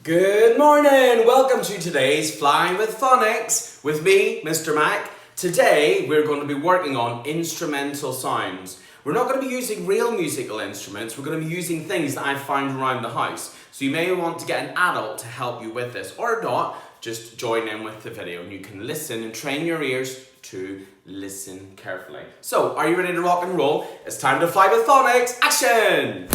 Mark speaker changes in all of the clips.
Speaker 1: Good morning! Welcome to today's Flying with Phonics with me, Mr. Mac. Today we're going to be working on instrumental sounds. We're not going to be using real musical instruments, we're going to be using things that I've found around the house. So you may want to get an adult to help you with this, or not, just join in with the video and you can listen and train your ears to listen carefully. So, are you ready to rock and roll? It's time to fly with Phonics. Action!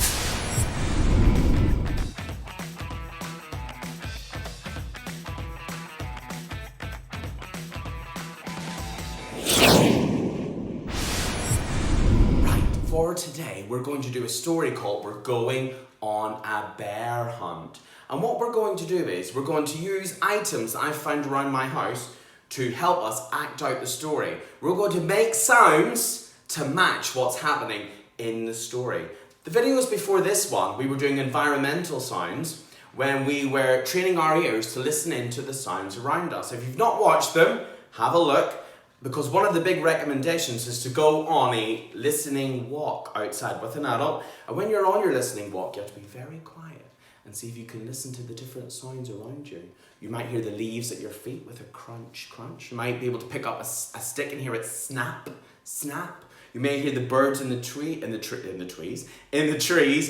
Speaker 1: For today, we're going to do a story called We're Going on a Bear Hunt. And what we're going to do is, we're going to use items I've found around my house to help us act out the story. We're going to make sounds to match what's happening in the story. The videos before this one, we were doing environmental sounds when we were training our ears to listen into the sounds around us. If you've not watched them, have a look. Because one of the big recommendations is to go on a listening walk outside with an adult. And when you're on your listening walk, you have to be very quiet and see if you can listen to the different sounds around you. You might hear the leaves at your feet with a crunch, crunch. You might be able to pick up a stick and hear it snap, snap. You may hear the birds in the trees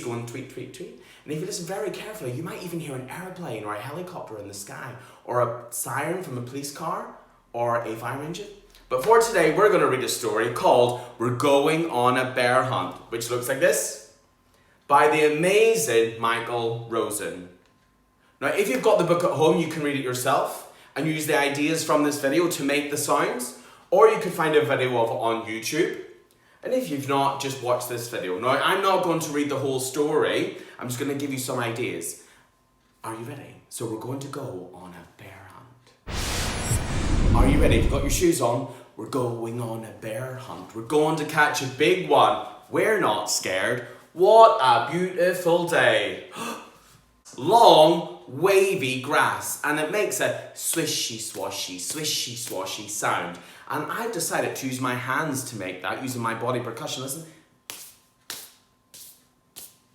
Speaker 1: going tweet, tweet, tweet. And if you listen very carefully, you might even hear an airplane or a helicopter in the sky, or a siren from a police car, or a fire engine. But for today, we're going to read a story called We're Going on a Bear Hunt, which looks like this, by the amazing Michael Rosen. Now, if you've got the book at home, you can read it yourself and use the ideas from this video to make the sounds, or you can find a video of it on YouTube. And if you've not, just watch this video. Now, I'm not going to read the whole story. I'm just going to give you some ideas. Are you ready? So we're going to go on a bear hunt. Are you ready? You've got your shoes on. We're going on a bear hunt. We're going to catch a big one. We're not scared. What a beautiful day. Long, wavy grass, and it makes a swishy swashy sound. And I've decided to use my hands to make that, using my body percussion. Listen.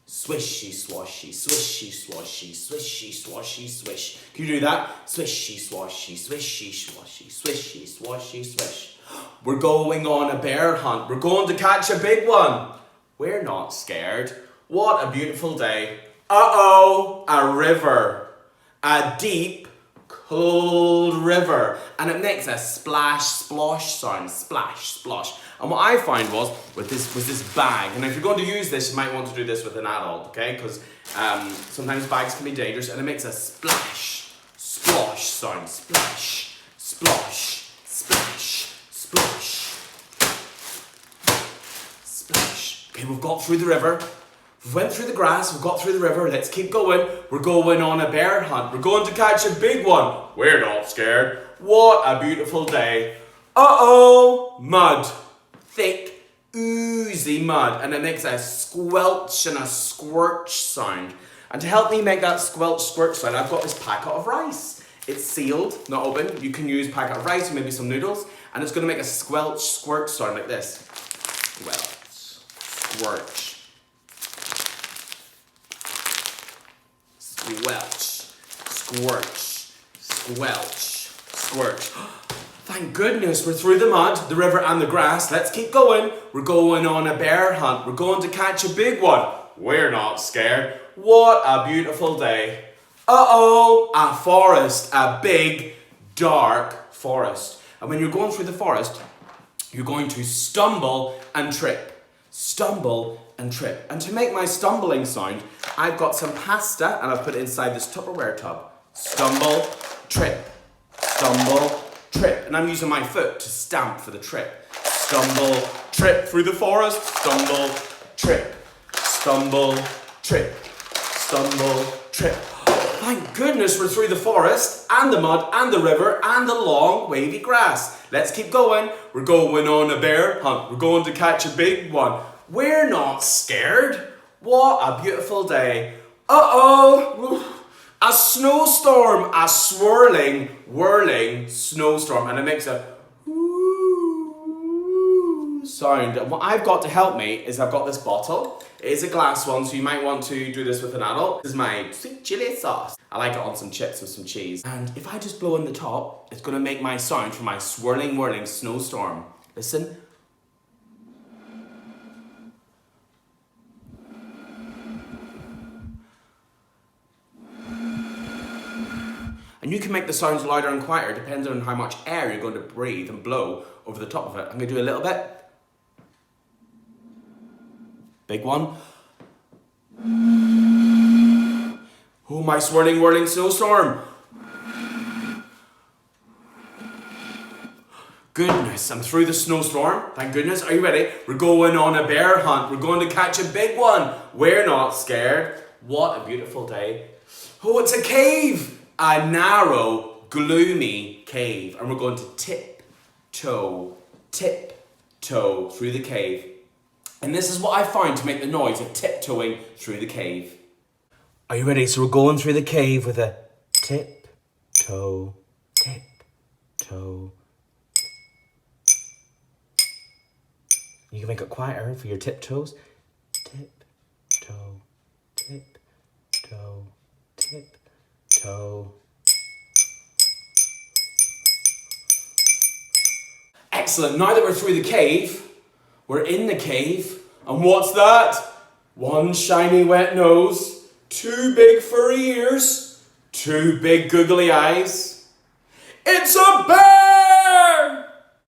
Speaker 1: Swishy swashy, swishy swashy, swishy swashy, swish. Can you do that? Swishy swashy, swishy swashy, swishy swashy, swish. We're going on a bear hunt. We're going to catch a big one. We're not scared. What a beautiful day. Uh-oh, a river. A deep, cold river. And it makes a splash, splosh sound. Splash, splosh. And what I found was this bag, and if you're going to use this, you might want to do this with an adult, okay? Because sometimes bags can be dangerous, and it makes a splash, splosh sound. Splash, splosh, splash, splosh, splash. Okay, we've got through the river. We went through the grass, we've got through the river. Let's keep going. We're going on a bear hunt. We're going to catch a big one. We're not scared. What a beautiful day. Uh-oh, mud. Thick, oozy mud, and it makes a squelch and a squirch sound. And to help me make that squelch, squirch sound, I've got this packet of rice. It's sealed, not open. You can use packet of rice or maybe some noodles, and it's going to make a squelch, squirt sound like this. Squelch, squirch, squelch, squirch, squelch, squirch. Thank goodness we're through the mud, the river and the grass. Let's keep going. We're going on a bear hunt. We're going to catch a big one. We're not scared. What a beautiful day. Uh-oh, a forest. A big, dark forest. And when you're going through the forest, you're going to stumble and trip. Stumble and trip. And to make my stumbling sound, I've got some pasta and I've put it inside this Tupperware tub. Stumble, trip. Stumble, trip. And I'm using my foot to stamp for the trip. Stumble, trip through the forest. Stumble, trip. Stumble, trip. Stumble, trip. Thank goodness we're through the forest and the mud and the river and the long wavy grass. Let's keep going. We're going on a bear hunt. We're going to catch a big one. We're not scared. What a beautiful day. Uh-oh. A snowstorm, a swirling, whirling snowstorm, and it makes a sound. And what I've got to help me is I've got this bottle. It is a glass one, so you might want to do this with an adult. This is my sweet chili sauce. I like it on some chips with some cheese. And if I just blow in the top, it's gonna make my sound for my swirling, whirling snowstorm. Listen. And you can make the sounds louder and quieter depending on how much air you're going to breathe and blow over the top of it. I'm going to do a little bit. Big one. Oh, my swirling, whirling snowstorm. Goodness, I'm through the snowstorm. Thank goodness. Are you ready? We're going on a bear hunt. We're going to catch a big one. We're not scared. What a beautiful day. Oh, it's a cave. A narrow, gloomy cave. And we're going to tiptoe through the cave. And this is what I find to make the noise of tiptoeing through the cave. Are you ready? So we're going through the cave with a tiptoe, tiptoe. You can make it quieter for your tiptoes. Tiptoe, tiptoe, tiptoe. Excellent. Now that we're through the cave, we're in the cave. And what's that? One shiny wet nose, two big furry ears, two big googly eyes. It's a bear!